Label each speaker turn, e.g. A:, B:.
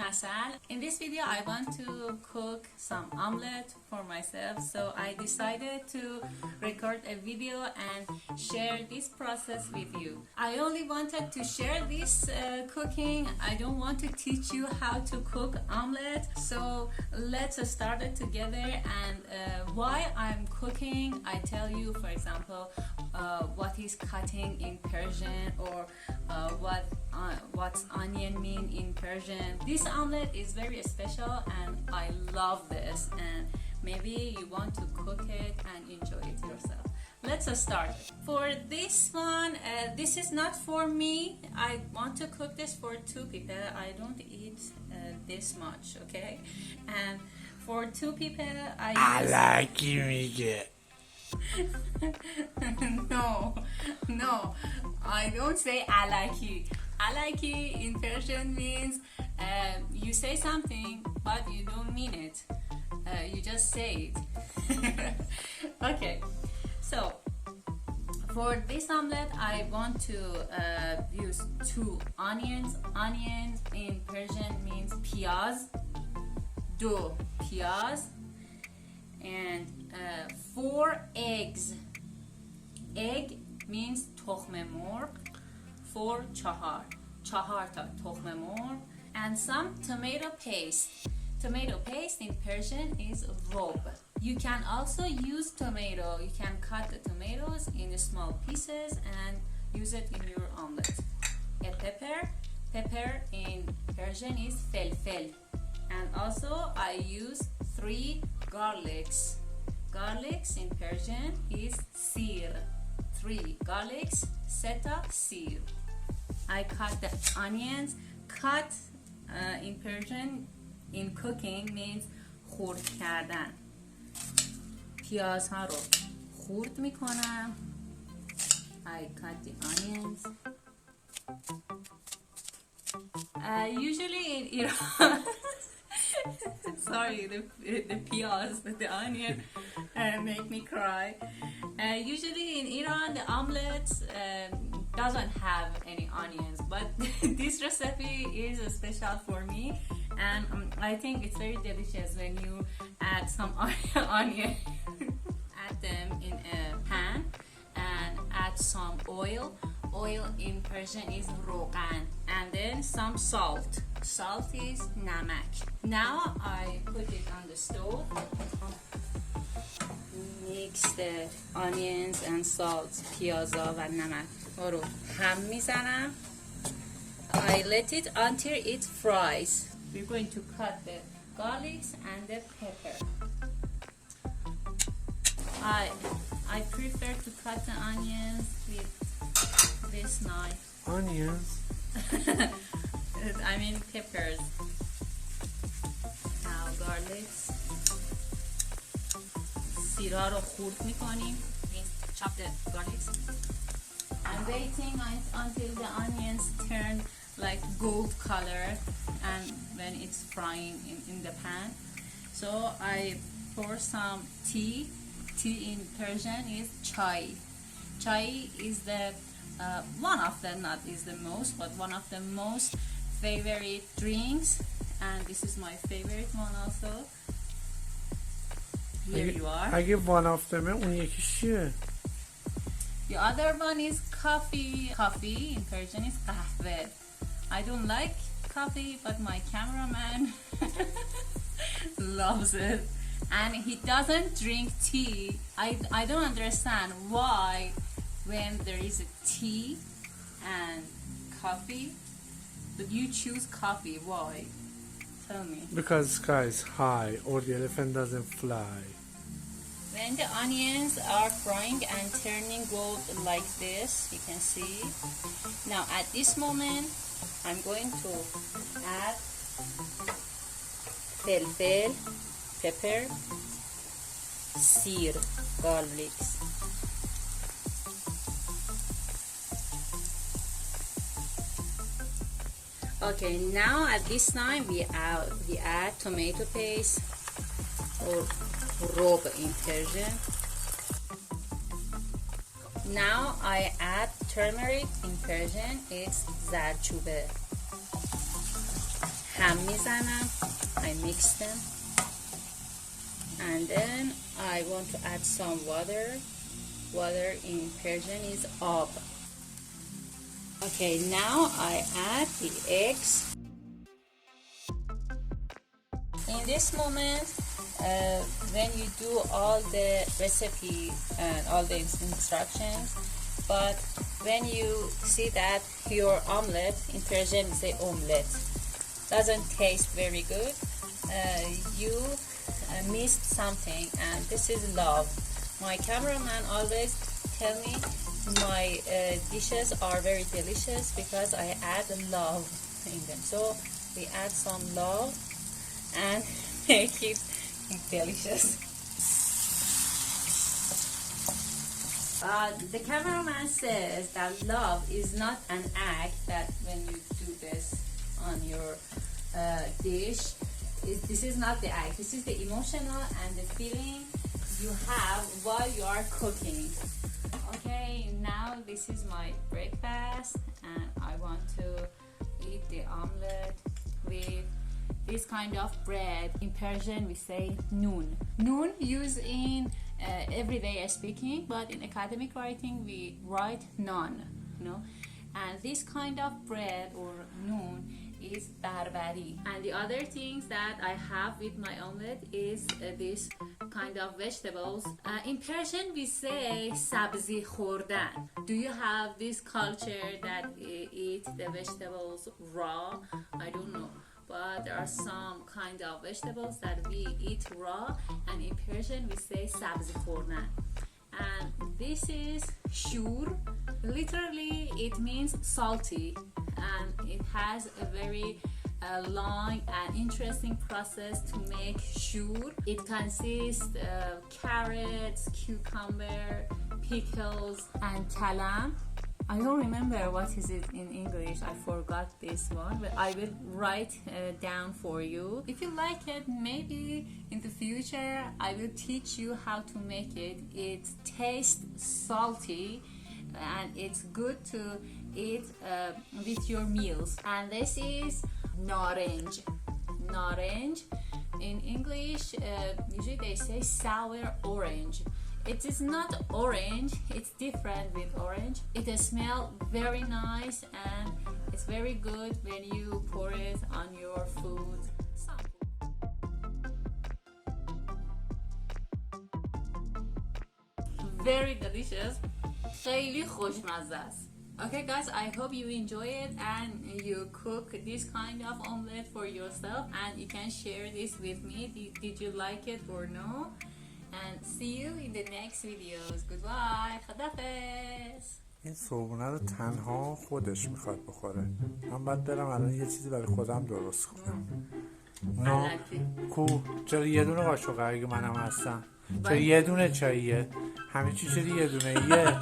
A: Asal. In this video I want to cook some omelet for myself, so I decided to record a video and share this process with you. I only wanted to share this cooking. I don't want to teach you how to cook omelet, so let's start it together. And why I'm cooking, I tell you, for example, what is cutting in Persian, or what's onion mean in Persian. This omelet is very special and I love this, and maybe you want to cook it and enjoy it yourself. Let's start. For this one, this is not for me. I want to cook this for 2 people. I don't eat this much, okay? And for 2 people, I
B: like you.
A: No, I don't say alaki. Alaki in Persian means you say something but you don't mean it. You just say it. Okay, so for this omelet I want to use 2 onions. Onions in Persian means piyaz, piyaz, and 4 eggs. Egg means تخم مرغ. 4 چهار تا تخم مرغ, and some tomato paste. Tomato paste in Persian is rob. You can also use tomato. You can cut the tomatoes in small pieces and use it in your omelet. A pepper. Pepper in Persian is felfel. And also I use 3 garlics. Garlics in Persian is sir. 3 garlics, seta sir. I cut the onions. Cut in Persian in cooking means خرد کردن. پیازها رو خرد میکنم. I cut the onions. Usually in Iran, sorry, the piyaz, the onion make me cry. Usually in Iran, the omelet doesn't have any onions, but this recipe is special for me, and I think it's very delicious when you add some onion. Add them in a pan and add some oil. Oil in Persian is rogan, and then some salt. Salt is namak. Now I put it on the stove. Mix the onions and salt, پیازا و نمک رو هم میزنم. I let it until it fries. We're going to cut the garlics and the pepper. I prefer to cut the onions with this knife.
B: Onions?
A: I mean peppers. Now garlics. سیرها رو خورد میکنیم. Chop the garlics. I'm waiting until the onions turn like gold color, and when it's frying in the pan. So I pour some tea. Tea in Persian is chai. Chai is the one of the, not is the most, but one of the most favorite drinks, and this is my favorite one also. Here you are.
B: اگه one of them اون یکیش چیه؟
A: The other one is coffee. Coffee in Persian is قهوه. I don't like coffee, but my cameraman loves it, and he doesn't drink tea. I don't understand why when there is a tea and coffee, but you choose coffee. Why? Tell me.
B: Because sky is high or the elephant doesn't fly.
A: When the onions are frying and turning gold like this, you can see. Now at this moment, I'm going to add felfel, pepper, sir, garlics. Okay, now at this time we add tomato paste, or rob in Persian. Now I add turmeric in Persian. It's zarchube. هم میزنم. I mix them. And then I want to add some water. Water in Persian is ab. Okay, now I add the eggs. In this moment, when you do all the recipe and all the instructions, but when you see that your omelet, in Persian we say omelet, doesn't taste very good, you missed something, and this is love. My cameraman always tell me my dishes are very delicious because I add love in them. So we add some love and make it delicious. The cameraman says that love is not an act, that when you do this on your dish, this is not the act, this is the emotional and the feeling you have while you are cooking. Okay, now this is my breakfast and I want to eat the omelet with this kind of bread. In Persian we say noon. Noon used in everyday speaking, but in academic writing we write non, and this kind of bread or noon is barbari. And the other things that I have with my omelet is this kind of vegetables. In Persian we say sabzi khordan. Do you have this culture that eat the vegetables raw? I don't know, but there are some kind of vegetables that we eat raw, and in Persian we say sabzi khordan. And this is shur. Literally it means salty, and it has a very long and interesting process to make shur. It consists of carrots, cucumber, pickles, and kalam. I don't remember what is it in English. I forgot this one, but I will write down for you. If you like it, maybe in the future I will teach you how to make it. It tastes salty and it's good to eat with your meals. And this is naranj. Naranj. In English, usually they say sour orange. It is not orange, it's different with orange. It smells very nice and it's very good when you pour it on your food. Very delicious. خیلی خوشمزه است. Okay guys, I hope you enjoy it and you cook this kind of omelet for yourself, and you can share this with me. Did you like it or no? And see you in the next videos. Goodbye. خداحافظ.
B: این صبحونه رو تنها خودش میخواد بخوره. من باید برم الان یه چیزی برای خودم درست کنم. اونا کو چرا یه دونه قاشقه اگه منم هستم؟ چرا یه دونه چاییه؟ همه چی شده یه دونه یه